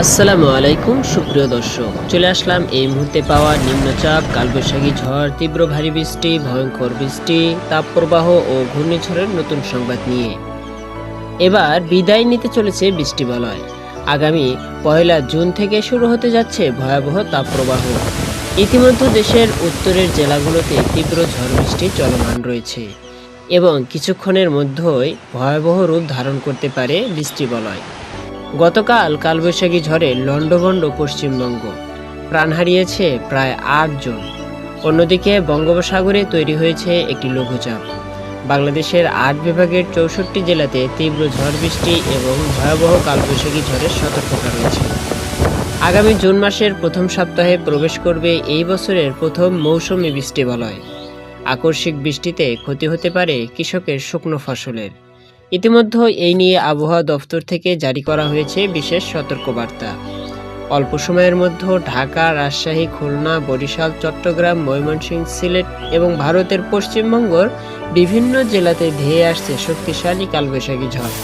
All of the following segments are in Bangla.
আসসালামু আলাইকুম সুপ্রিয় দর্শক, চলে আসলাম এই মুহূর্তে পাওয়া নিম্নচাপ, কালবৈশাখী ঝড়, তীব্র ভারী বৃষ্টি, ভয়ঙ্কর বৃষ্টি, তাপপ্রবাহ ও ঘূর্ণিঝড়ের নতুন সংবাদ নিয়ে। এবার বিদায় নিতে চলেছে বৃষ্টিবলয়। আগামী 1 জুন থেকে শুরু হতে যাচ্ছে ভয়াবহ তাপপ্রবাহ। ইতিমধ্যে দেশের উত্তরের জেলাগুলোতে তীব্র ঝড় বৃষ্টি চলমান রয়েছে এবং কিছুক্ষণের মধ্যেই ভয়াবহ রূপ ধারণ করতে পারে বৃষ্টিবলয়। গতকাল কালবৈশাখী ঝড়ে লণ্ডভণ্ড পশ্চিমবঙ্গ, প্রাণ হারিয়েছে প্রায় 8 জন। অন্যদিকে বঙ্গোপসাগরে তৈরি হয়েছে একটি লঘুচাপ। বাংলাদেশের 8 বিভাগের 64 জেলাতে তীব্র ঝড় বৃষ্টি এবং ভয়াবহ কালবৈশাখী ঝড়ের সতর্কতা রয়েছে। আগামী জুন মাসের প্রথম সপ্তাহে প্রবেশ করবে এই বছরের প্রথম মৌসুমি বৃষ্টিবলয়। আকস্মিক বৃষ্টিতে ক্ষতি হতে পারে কৃষকের শুকনো ফসলের। ইতিমধ্যে এই নিয়ে আবহাওয়া দফতর থেকে জারি করা হয়েছে বিশেষ সতর্কবার্তা। অল্প সময়ের মধ্যে ঢাকা, রাজশাহী, খুলনা, বরিশাল, চট্টগ্রাম, ময়মনসিংহ, সিলেট এবং ভারতের পশ্চিমবঙ্গের বিভিন্ন জেলাতে ধেয়ে আসছে শক্তিশালী কালবৈশাখী ঝড়।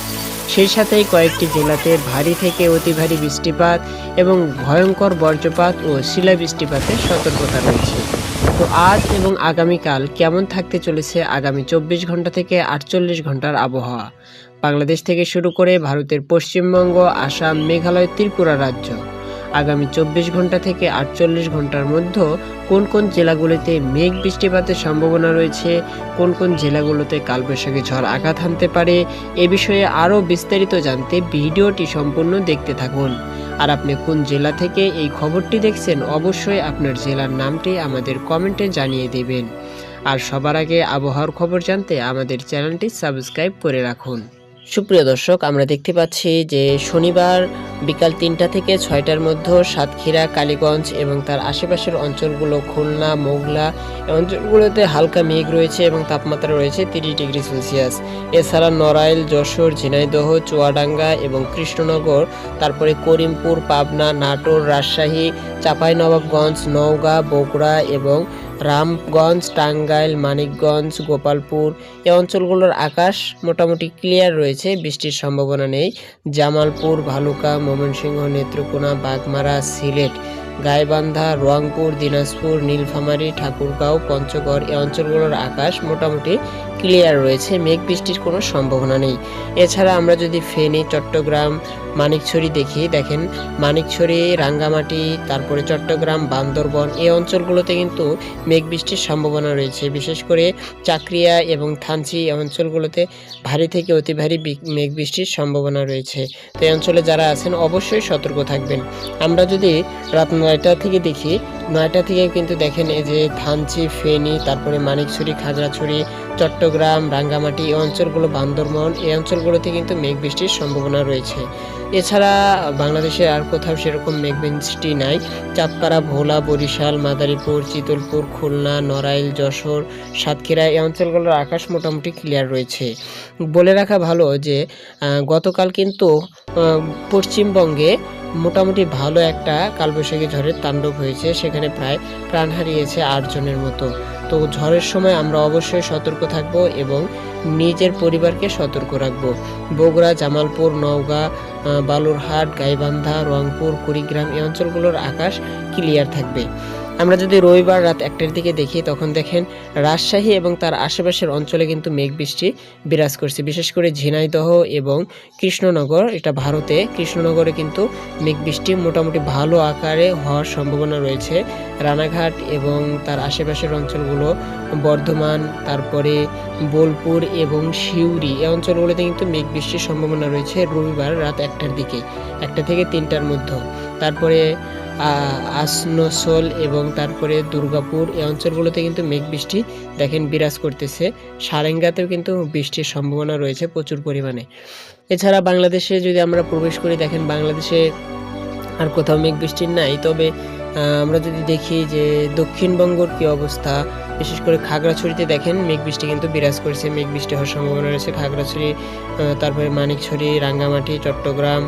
সেই সাথেই কয়েকটি জেলাতে ভারী থেকে অতি ভারী বৃষ্টিপাত এবং ভয়ঙ্কর বজ্রপাত ও শিলাবৃষ্টিপাতের সতর্কতা রয়েছে। তো আজ এবং আগামীকাল কেমন থাকতে চলেছে আগামী 24 ঘন্টা থেকে 48 ঘন্টার আবহাওয়া? বাংলাদেশ থেকে শুরু করে ভারতের পশ্চিমবঙ্গ, আসাম, মেঘালয়, ত্রিপুরা রাজ্য আগামী 24 ঘন্টা থেকে 48 ঘন্টার মধ্যে কোন কোন জেলাগুলোতে মেঘ বৃষ্টিপাতের সম্ভাবনা রয়েছে, কোন কোন জেলাগুলোতে কালবৈশাখী ঝড় আঘাত হানতে পারে, এ বিষয়ে আরও বিস্তারিত জানতে ভিডিওটি সম্পূর্ণ দেখতে থাকুন। আর আপনি কোন জেলা থেকে এই খবরটি দেখছেন অবশ্যই আপনার জেলার নামটি আমাদের কমেন্টে জানিয়ে দেবেন। আর সবার আগে আবহাওয়ার খবর জানতে আমাদের চ্যানেলটি সাবস্ক্রাইব করে রাখুন। সুপ্রিয় দর্শক, আমরা দেখতে পাচ্ছি যে শনিবার বিকাল 3টা থেকে 6টার মধ্যে সাতক্ষীরা, কালীগঞ্জ এবং তার আশেপাশের অঞ্চলগুলো, খুলনা, মোগলা এই অঞ্চলগুলোতে হালকা মেঘ রয়েছে এবং তাপমাত্রা রয়েছে 30 ডিগ্রি সেলসিয়াস। এছাড়া নড়াইল, যশোর, ঝিনাইদহ, চুয়াডাঙ্গা এবং কৃষ্ণনগর, তারপরে করিমপুর, পাবনা, নাটোর, রাজশাহী, চাঁপাইনবাবগঞ্জ, নওগাঁ, বগুড়া এবং রামগঞ্জ, টাঙ্গাইল, মানিকগঞ্জ, গোপালপুর এই অঞ্চলগুলোর আকাশ মোটামুটি ক্লিয়ার রয়েছে, বৃষ্টির সম্ভাবনা নেই। জামালপুর, ভালুকা, ময়মনসিংহ, নেত্রকোনা, বাগমারা, সিলেট, গাইবান্ধা, রংপুর, দিনাজপুর, নীলফামারী, ঠাকুরগাঁও, পঞ্চগড় এই অঞ্চলগুলোর আকাশ মোটামুটি ক্লিয়ার রয়েছে, মেঘ বৃষ্টির কোনো সম্ভাবনা নেই। এছাড়া আমরা যদি ফেনী, চট্টগ্রাম, মানিকছড়ি দেখেন মানিকছড়ি, রাঙ্গামাটি, তারপরে চট্টগ্রাম, বান্দরবন এই অঞ্চলগুলোতে কিন্তু মেঘ বৃষ্টির সম্ভাবনা রয়েছে। বিশেষ করে চাকরিয়া এবং থানচি এই অঞ্চলগুলোতে ভারী থেকে অতি ভারী মেঘ বৃষ্টির সম্ভাবনা রয়েছে। তো এই অঞ্চলে যারা আছেন অবশ্যই সতর্ক থাকবেন। আমরা যদি রাত 9টা থেকে দেখি, 9টা থেকে কিন্তু দেখেন এই যে থানচি, ফেনী, তারপরে মানিকছড়ি, খাগড়াছড়ি, চট্টগ্রাম, রাঙ্গামাটি এই অঞ্চলগুলো, বান্দরবন এই অঞ্চলগুলোতে কিন্তু মেঘ বৃষ্টির সম্ভাবনা রয়েছে। এছাড়া বাংলাদেশে আর কোথাও সেরকম মেঘ বৃষ্টি নাই। চাঁদপাড়া, ভোলা, বরিশাল, মাদারীপুর, চিতলপুর, খুলনা, নড়াইল, যশোর, সাতক্ষীরা এই অঞ্চলগুলোর আকাশ মোটামুটি ক্লিয়ার রয়েছে। বলে রাখা ভালো যে গতকাল কিন্তু পশ্চিমবঙ্গে মোটামুটি ভালো একটা কালবৈশাখী ঝড়ের তাণ্ডব হয়েছে, সেখানে প্রায় প্রাণ হারিয়েছে 8 জনের মতো। তো ঝড়ের সময় আমরা অবশ্যই সতর্ক থাকব এবং নিজের পরিবারকে সতর্ক রাখব। বগুড়া, জামালপুর, নওগাঁ, বালুরহাট, গাইবান্ধা, রংপুর, কুড়িগ্রাম এই অঞ্চলগুলোর আকাশ ক্লিয়ার থাকবে। আমরা যদি রবিবার রাত 1টার দিকে দেখি তখন দেখেন রাজশাহী এবং তার আশেপাশের অঞ্চলে কিন্তু মেঘ বৃষ্টি বিরাজ করছে। বিশেষ করে ঝিনাইদহ এবং কৃষ্ণনগর, এটা ভারতে, কৃষ্ণনগরে কিন্তু মেঘ বৃষ্টি মোটামুটি ভালো আকারে হওয়ার সম্ভাবনা রয়েছে। রানাঘাট এবং তার আশেপাশের অঞ্চলগুলো, বর্ধমান, তারপরে বোলপুর এবং সিউড়ি এই অঞ্চলগুলোতে কিন্তু মেঘ বৃষ্টির সম্ভাবনা রয়েছে রবিবার রাত 1টার দিকে, 1টা থেকে 3টার মধ্যে। তারপরে আসানসোল এবং তারপরে দুর্গাপুর এই অঞ্চলগুলোতে কিন্তু মেঘ বৃষ্টি দেখেন বিরাজ করতেছে। সারেঙ্গাতেও কিন্তু বৃষ্টির সম্ভাবনা রয়েছে প্রচুর পরিমাণে। এছাড়া বাংলাদেশে যদি আমরা প্রবেশ করি দেখেন বাংলাদেশে আর কোথাও মেঘ বৃষ্টি নাই। তবে আমরা যদি দেখি যে দক্ষিণবঙ্গের কী অবস্থা, বিশেষ করে খাগড়াছড়িতে দেখেন মেঘ বৃষ্টি কিন্তু বিরাজ করছে, মেঘ বৃষ্টি হওয়ার সম্ভাবনা রয়েছে। খাগড়াছড়ি, তারপরে মানিকছড়ি, রাঙ্গামাটি, চট্টগ্রাম,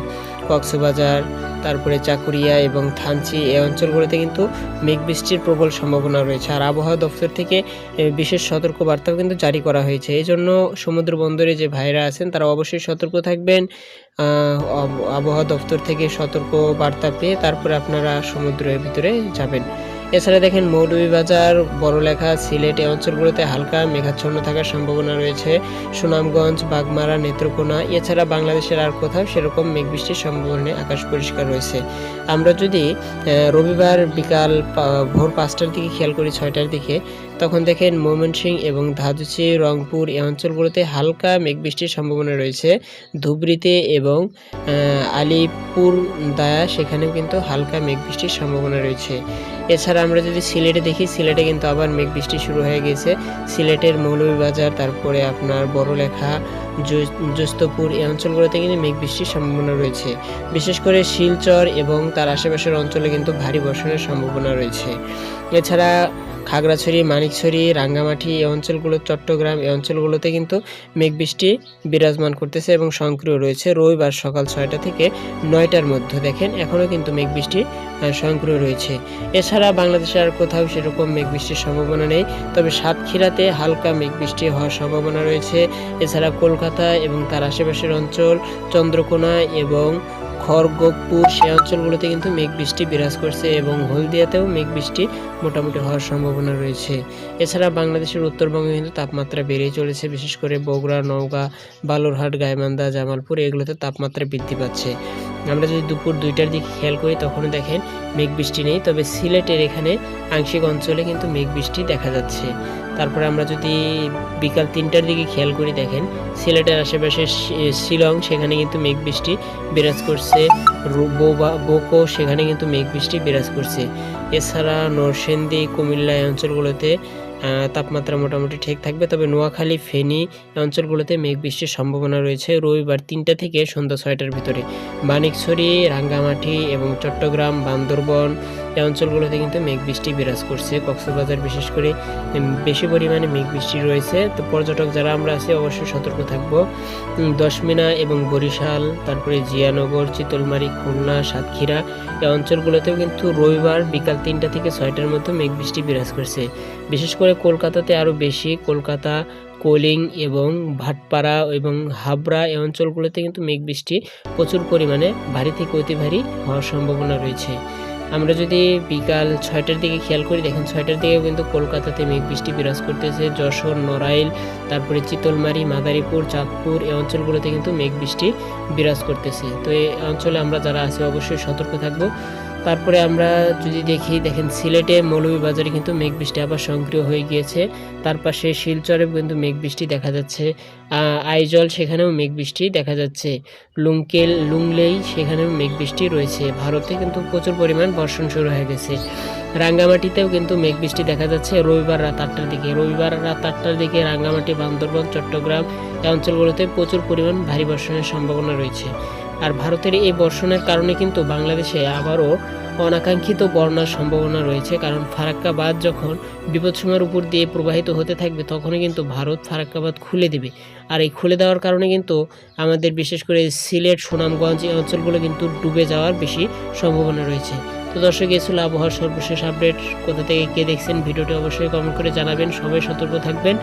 কক্সবাজার, তারপরে চাকুরিয়া এবং থানচি এই অঞ্চলগুলোতে কিন্তু মেঘ বৃষ্টির প্রবল সম্ভাবনা রয়েছে। আর আবহাওয়া দপ্তর থেকে বিশেষ সতর্কবার্তাও কিন্তু জারি করা হয়েছে। এই জন্য সমুদ্র বন্দরে যে ভাইরা আছেন তারা অবশ্যই সতর্ক থাকবেন। আবহাওয়া দপ্তর থেকে সতর্ক বার্তা পেয়ে তারপরে আপনারা সমুদ্রের ভিতরে যাবেন। এছাড়া দেখেন মৌলভীবাজার, বড়লেখা, সিলেট এই অঞ্চলগুলোতে হালকা মেঘাচ্ছন্ন থাকার সম্ভাবনা রয়েছে। সুনামগঞ্জ, বাগমারা, নেত্রকোনা এছাড়া বাংলাদেশের আর কোথাও সেরকম মেঘ বৃষ্টির সম্ভাবনা নেই, আকাশ পরিষ্কার রয়েছে। আমরা যদি রবিবার বিকাল ভোর 5টার দিকে খেয়াল করি, 6টার দিকে, তখন দেখেন ময়মনসিংহ এবং ধাদুচি, রংপুর এই অঞ্চলগুলোতে হালকা মেঘ বৃষ্টির সম্ভাবনা রয়েছে। ধুবড়ীতে এবং আলিপুর দায়া সেখানেও কিন্তু হালকা মেঘ বৃষ্টির সম্ভাবনা রয়েছে। এছাড়া আমরা যদি সিলেটে দেখি, সিলেটে কিন্তু আবার মেঘ বৃষ্টি শুরু হয়ে গেছে। সিলেটের মৌলভীবাজার, তারপরে আপনার বড়লেখা, জ্যোস্তপুর এই অঞ্চলগুলোতে কিন্তু মেঘ বৃষ্টির সম্ভাবনা রয়েছে। বিশেষ করে শিলচর এবং তার আশেপাশের অঞ্চলে কিন্তু ভারী বর্ষণের সম্ভাবনা রয়েছে। এছাড়া খাগড়াছড়ি, মানিকছড়ি, রাঙ্গামাটি এই অঞ্চলগুলো, চট্টগ্রাম এই অঞ্চলগুলোতে কিন্তু মেঘ বৃষ্টি বিরাজমান করতেছে এবং সক্রিয় রয়েছে। রবিবার সকাল 6টা থেকে 9টার মধ্যে দেখেন এখনও কিন্তু মেঘ বৃষ্টি সক্রিয় রয়েছে। এছাড়া বাংলাদেশে আর কোথাও সেরকম মেঘ বৃষ্টির সম্ভাবনা নেই, তবে সাতক্ষীরাতে হালকা মেঘ বৃষ্টি হওয়ার সম্ভাবনা রয়েছে। এছাড়া কলকাতা এবং তার আশেপাশের অঞ্চল, চন্দ্রকোনা এবং খড়গপুর সে অঞ্চলগুলোতে কিন্তু মেঘ বৃষ্টি বিরাজ করছে এবং হলদিয়াতেও মেঘ বৃষ্টি মোটামুটি হওয়ার সম্ভাবনা রয়েছে। এছাড়া বাংলাদেশের উত্তরবঙ্গে কিন্তু তাপমাত্রা বেড়েই চলেছে, বিশেষ করে বগুড়া, নওগাঁ, বালুরহাট, গাইবান্ধা, জামালপুর এগুলোতে তাপমাত্রা বৃদ্ধি পাচ্ছে। আমরা যদি দুপুর 2টার দিকে খেয়াল করি তখনও দেখেন মেঘ বৃষ্টি নেই, তবে সিলেটের এখানে আংশিক অঞ্চলে কিন্তু মেঘ বৃষ্টি দেখা যাচ্ছে। তারপরে আমরা যদি বিকাল 3টার দিকে খেয়াল করি দেখেন সিলেটের আশেপাশে শিলং সেখানে কিন্তু মেঘ বৃষ্টি বিরাজ করছে। বোকো সেখানে কিন্তু মেঘ বৃষ্টি বিরাজ করছে। এছাড়া নরসিংদী, কুমিল্লা এই অঞ্চলগুলোতে তাপমাত্রা মোটামুটি ঠিক থাকবে, তবে নোয়াখালী, ফেনী এই অঞ্চলগুলোতে মেঘ বৃষ্টির সম্ভাবনা রয়েছে রবিবার 3টা থেকে সন্ধ্যা 6টার ভিতরে। মানিকছড়ি, রাঙ্গামাটি এবং চট্টগ্রাম, বান্দরবন এই অঞ্চলগুলোতে কিন্তু মেঘ বৃষ্টি বিরাজ করছে। কক্সবাজার বিশেষ করে বেশি পরিমাণে মেঘ বৃষ্টি রয়েছে। তো পর্যটক যারা আমরা আছি অবশ্যই সতর্ক থাকবো। দশমিনা এবং বরিশাল, তারপরে জিয়ানগর, চিতলমারি, খুলনা, সাতক্ষীরা এই অঞ্চলগুলোতেও কিন্তু রবিবার বিকাল 3টা থেকে 6টার মধ্যে মেঘ বৃষ্টি বিরাজ করছে। বিশেষ করে কলকাতাতে আরও বেশি, কলকাতা, কলিং এবং ভাটপাড়া এবং হাবড়া এই অঞ্চলগুলোতে কিন্তু মেঘ বৃষ্টি প্রচুর পরিমাণে ভারী থেকে অতি ভারী হওয়ার সম্ভাবনা রয়েছে। আমরা যদি বিকাল 6টার দিকে খেয়াল করি দেখেন 6টার দিকেও কিন্তু কলকাতাতে মেঘ বৃষ্টি বিরাজ করতেছে। যশোর, নড়াইল, তারপরে চিতলমারি, মাদারীপুর, চাঁদপুর এই অঞ্চলগুলোতে কিন্তু মেঘ বৃষ্টি বিরাজ করতেছে। তো এই অঞ্চলে আমরা যারা আছি অবশ্যই সতর্ক থাকবো। তারপরে আমরা যদি দেখেন সিলেটে মৌলভীবাজারে কিন্তু মেঘ বৃষ্টি আবার সক্রিয় হয়ে গিয়েছে। তার পাশে শিলচরে কিন্তু মেঘ বৃষ্টি দেখা যাচ্ছে। আইজল সেখানেও মেঘ বৃষ্টি দেখা যাচ্ছে। লুংলেই সেখানেও মেঘ বৃষ্টি রয়েছে। ভারতে কিন্তু প্রচুর পরিমাণ বর্ষণ শুরু হয়ে গেছে। রাঙ্গামাটিতেও কিন্তু মেঘ বৃষ্টি দেখা যাচ্ছে রবিবার রাত 8টার দিকে রাঙ্গামাটি, বান্দরবন, চট্টগ্রাম এই অঞ্চলগুলোতে প্রচুর পরিমাণ ভারী বর্ষণের সম্ভাবনা রয়েছে। আর ভারতের এই বর্ষণের কারণে কিন্তু বাংলাদেশে আবারও অনাকাঙ্ক্ষিত বন্যার সম্ভাবনা রয়েছে, কারণ ফারাক্কা বাঁধ যখন বিপদসীমার উপর দিয়ে প্রবাহিত হতে থাকবে তখনই কিন্তু ভারত ফারাক্কা বাঁধ খুলে দেবে। আর এই খুলে দেওয়ার কারণে কিন্তু আমাদের বিশেষ করে সিলেট, সুনামগঞ্জ এই অঞ্চলগুলো কিন্তু ডুবে যাওয়ার বেশি সম্ভাবনা রয়েছে। তো দর্শক, এই ছিল আবহাওয়ার সর্বশেষ আপডেট। কোথা থেকে কে দেখছেন ভিডিওটি অবশ্যই কমেন্ট করে জানাবেন। সবাই সতর্ক থাকবেন।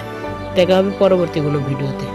দেখা হবে পরবর্তী কোনো ভিডিওতে।